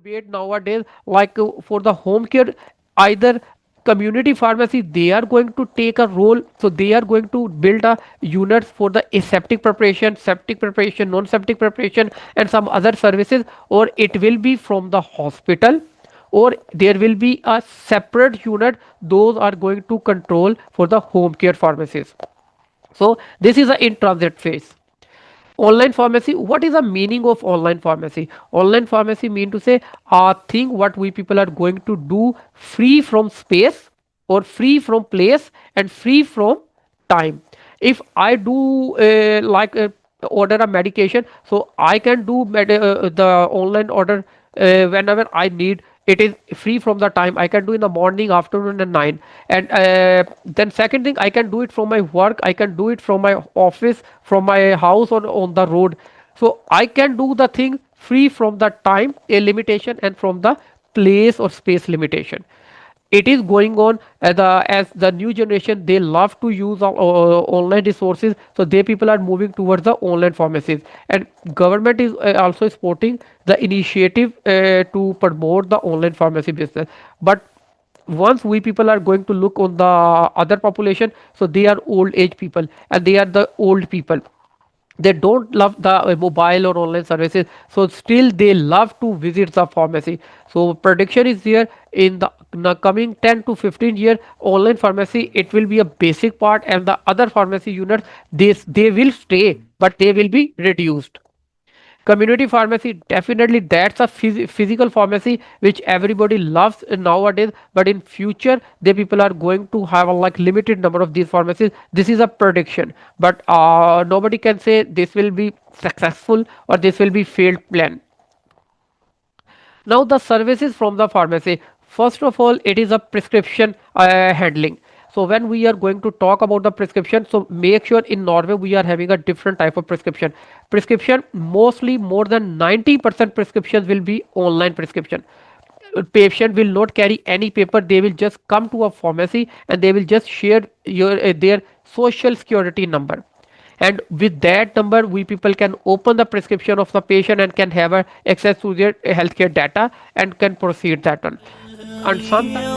debate nowadays, like for the home care, either community pharmacy they are going to take a role, so they are going to build a unit for the aseptic preparation, septic preparation, non-septic preparation, and some other services, or it will be from the hospital, or there will be a separate unit those are going to control for the home care pharmacies. So this is a in transit phase. Online pharmacy, what is the meaning of online pharmacy? Online pharmacy mean to say a thing what we people are going to do free from space, or free from place, and free from time. If I do order a medication, so I can do the online order whenever I need. It is free from the time I can do in the morning, afternoon, and night. And then second thing, I can do it from my work, I can do it from my office, from my house, on the road. So I can do the thing free from the time a limitation and from the place or space limitation. It is going on as the new generation, they love to use online resources, so they people are moving towards the online pharmacies, and government is also supporting the initiative to promote the online pharmacy business. But once we people are going to look on the other population, so they are old age people, and they are the old people, they don't love the mobile or online services, so still they love to visit the pharmacy. So prediction is there, in the coming 10 to 15 year, online pharmacy it will be a basic part, and the other pharmacy units, they will stay, but they will be reduced. Community pharmacy, definitely that's a physical pharmacy which everybody loves nowadays, but in future the people are going to have a like limited number of these pharmacies. This is a prediction, but nobody can say this will be successful or this will be failed plan. Now the services from the pharmacy. First of all, it is a prescription handling. So when we are going to talk about the prescription, so make sure in Norway we are having a different type of prescription. Prescription, mostly more than 90% prescriptions will be online prescription. Patient will not carry any paper, they will just come to a pharmacy and they will just share their social security number, and with that number we people can open the prescription of the patient and can have access to their healthcare data and can proceed that one. And sometimes